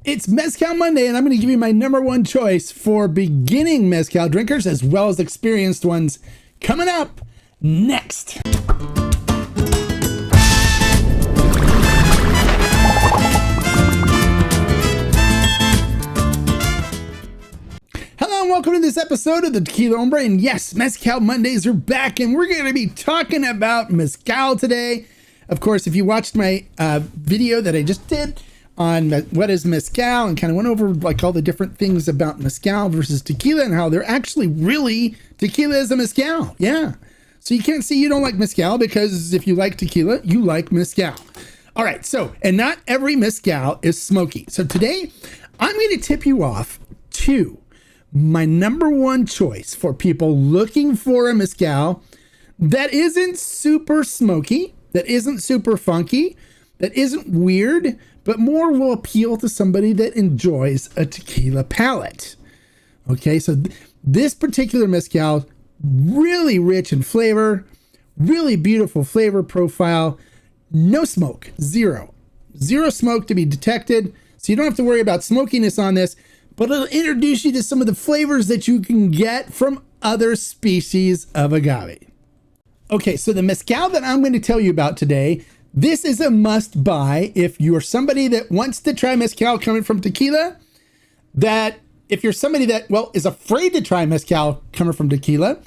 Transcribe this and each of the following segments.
It's Mezcal Monday, and I'm going to give you my number one choice for beginning mezcal drinkers as well as experienced ones coming up next. Hello and welcome to this episode of the Tequila Hombre, and yes, Mezcal Mondays are back, and we're going to be talking about mezcal today. Of course, if you watched my video that I just did on what is mezcal and kind of went over like all the different things about mezcal versus tequila and how they're actually really tequila is a mezcal. Yeah. So you can't say you don't like mezcal because if you like tequila, you like mezcal. All right. So, and not every mezcal is smoky. So today I'm going to tip you off to my number one choice for people looking for a mezcal that isn't super smoky, that isn't super funky, that isn't weird, but more will appeal to somebody that enjoys a tequila palate. Okay, so this particular mezcal, really rich in flavor, really beautiful flavor profile, no smoke, zero smoke to be detected, so you don't have to worry about smokiness on this, but it'll introduce you to some of the flavors that you can get from other species of agave. Okay, so the mezcal that I'm going to tell you about today, this is a must buy if you're somebody that wants to try mezcal coming from tequila, that if you're somebody that, well, is afraid to try mezcal coming from tequila,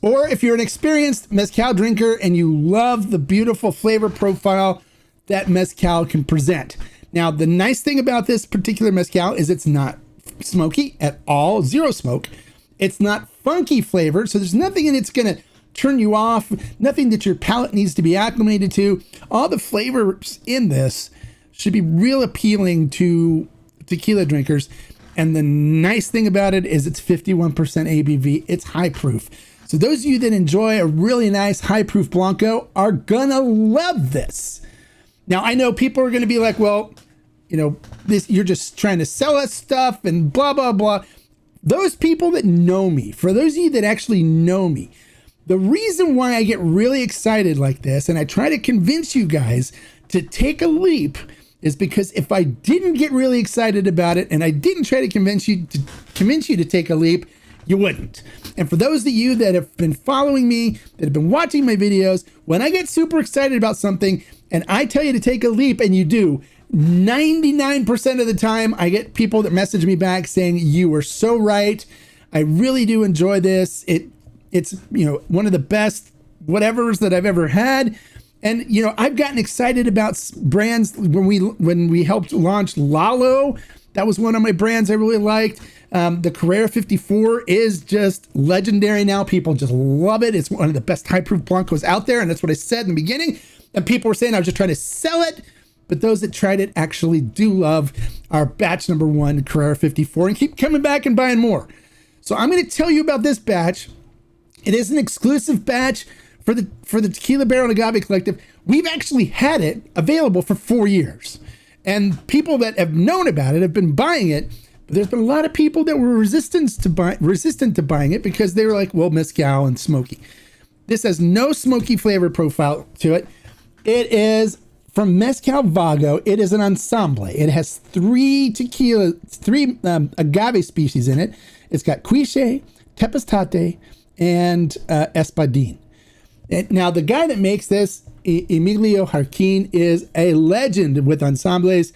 or if you're an experienced mezcal drinker and you love the beautiful flavor profile that mezcal can present. Now, the nice thing about this particular mezcal is it's not smoky at all, zero smoke. It's not funky flavored, so there's nothing in it's going to turn you off, nothing that your palate needs to be acclimated to. All the flavors in this should be real appealing to tequila drinkers. And the nice thing about it is it's 51% ABV. It's high proof. So those of you that enjoy a really nice high proof Blanco are gonna love this. Now I know people are gonna be like, well, you know, this, you're just trying to sell us stuff and blah, blah, blah. Those people that know me, for those of you that actually know me, the reason why I get really excited like this, and I try to convince you guys to take a leap, is because if I didn't get really excited about it and I didn't try to convince you to take a leap, you wouldn't. And for those of you that have been following me, that have been watching my videos, when I get super excited about something and I tell you to take a leap and you do, 99% of the time I get people that message me back saying, you were so right. I really do enjoy this. It's, you know, one of the best whatevers that I've ever had. And, you know, I've gotten excited about brands when we helped launch Lalo. That was one of my brands I really liked. The Carrera 54 is just legendary now. People just love it. It's one of the best high proof Blancos out there. And that's what I said in the beginning. And people were saying I was just trying to sell it. But those that tried it actually do love our batch number one Carrera 54 and keep coming back and buying more. So I'm going to tell you about this batch. It is an exclusive batch for the Tequila Barrel and Agave Collective. We've actually had it available for 4 years. And people that have known about it have been buying it. But there's been a lot of people that were resistant to buying it because they were like, well, mezcal and smoky. This has no smoky flavor profile to it. It is from Mezcal Vago. It is an ensemble. It has three agave species in it. It's got Quiche, Tepestate, and Espadín. Now, the guy that makes this, Emilio Jarquin, is a legend with ensembles,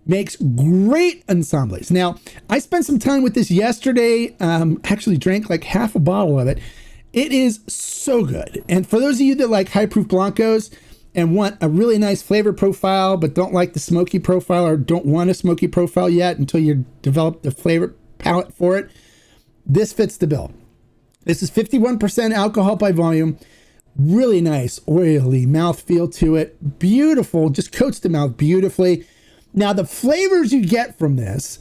makes great ensembles. Now, I spent some time with this yesterday, actually drank like half a bottle of it. It is so good. And for those of you that like high proof Blancos and want a really nice flavor profile, but don't like the smoky profile or don't want a smoky profile yet until you develop the flavor palette for it, this fits the bill. This is 51% alcohol by volume, really nice, oily mouthfeel to it, beautiful, just coats the mouth beautifully. Now, the flavors you get from this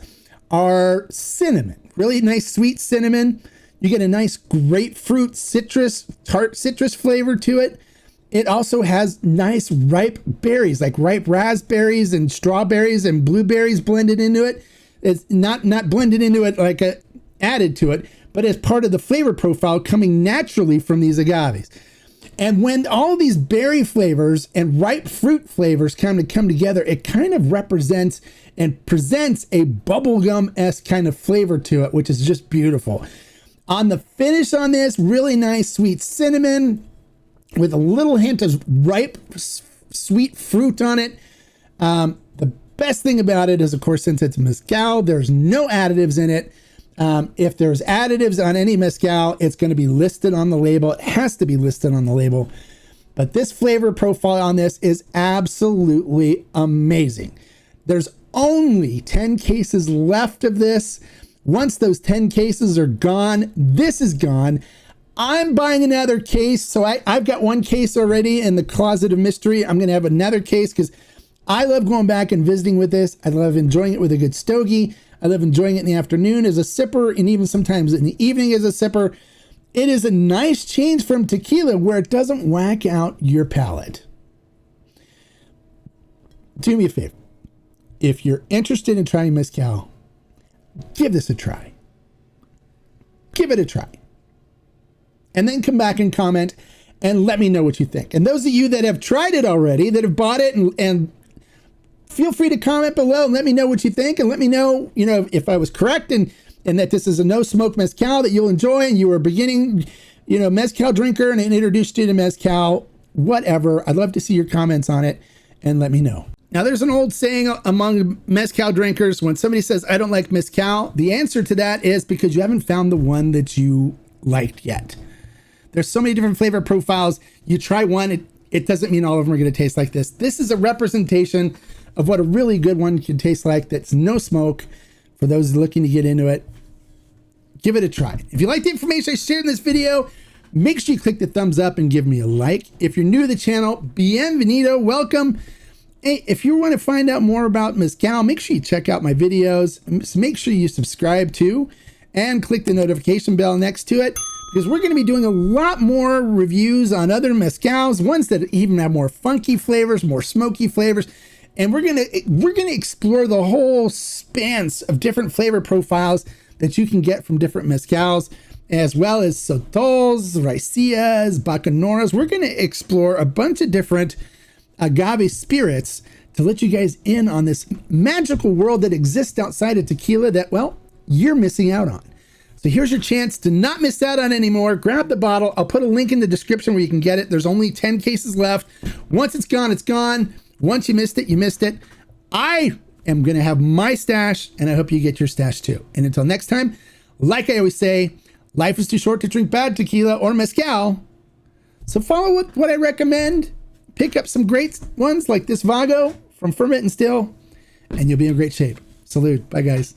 are cinnamon, really nice sweet cinnamon. You get a nice grapefruit citrus, tart citrus flavor to it. It also has nice ripe berries, like ripe raspberries and strawberries and blueberries blended into it. It's not blended into it like added to it, but as part of the flavor profile coming naturally from these agaves. And when all these berry flavors and ripe fruit flavors come together, it kind of represents and presents a bubblegum-esque kind of flavor to it, which is just beautiful. On the finish on this, really nice sweet cinnamon with a little hint of ripe sweet fruit on it. The best thing about it is, of course, since it's mezcal, there's no additives in it. If there's additives on any mezcal, it's going to be listed on the label. It has to be listed on the label. But this flavor profile on this is absolutely amazing. There's only 10 cases left of this. Once those 10 cases are gone, this is gone. I'm buying another case. So I've got one case already in the closet of mystery. I'm going to have another case because I love going back and visiting with this. I love enjoying it with a good stogie. I love enjoying it in the afternoon as a sipper and even sometimes in the evening as a sipper. It is a nice change from tequila where it doesn't whack out your palate. Do me a favor. If you're interested in trying mezcal, give this a try. Give it a try. And then come back and comment and let me know what you think. And those of you that have tried it already, that have bought it, and feel free to comment below and let me know what you think, and let me know, if I was correct and that this is a no-smoke mezcal that you'll enjoy, and you were a beginning, mezcal drinker and it introduced you to mezcal, whatever. I'd love to see your comments on it and let me know. Now, there's an old saying among mezcal drinkers, when somebody says, I don't like mezcal, the answer to that is because you haven't found the one that you liked yet. There's so many different flavor profiles. You try one, it doesn't mean all of them are going to taste like this. This is a representation of what a really good one can taste like that's no smoke. For those looking to get into it, give it a try. If you like the information I shared in this video, make sure you click the thumbs up and give me a like. If you're new to the channel, bienvenido, welcome. Hey, if you want to find out more about mezcal, make sure you check out my videos. Make sure you subscribe to and click the notification bell next to it, because we're going to be doing a lot more reviews on other mezcals, ones that even have more funky flavors, more smoky flavors. And we're going to explore the whole span of different flavor profiles that you can get from different mezcals, as well as sotols, raicillas, bacanoras. We're going to explore a bunch of different agave spirits to let you guys in on this magical world that exists outside of tequila that, well, you're missing out on. So here's your chance to not miss out on anymore. Grab the bottle. I'll put a link in the description where you can get it. There's only 10 cases left. Once it's gone, it's gone. Once you missed it, you missed it. I am going to have my stash, and I hope you get your stash too. And until next time, like I always say, life is too short to drink bad tequila or mezcal. So follow what I recommend. Pick up some great ones like this Vago from Ferment and Still, and you'll be in great shape. Salute. Bye, guys.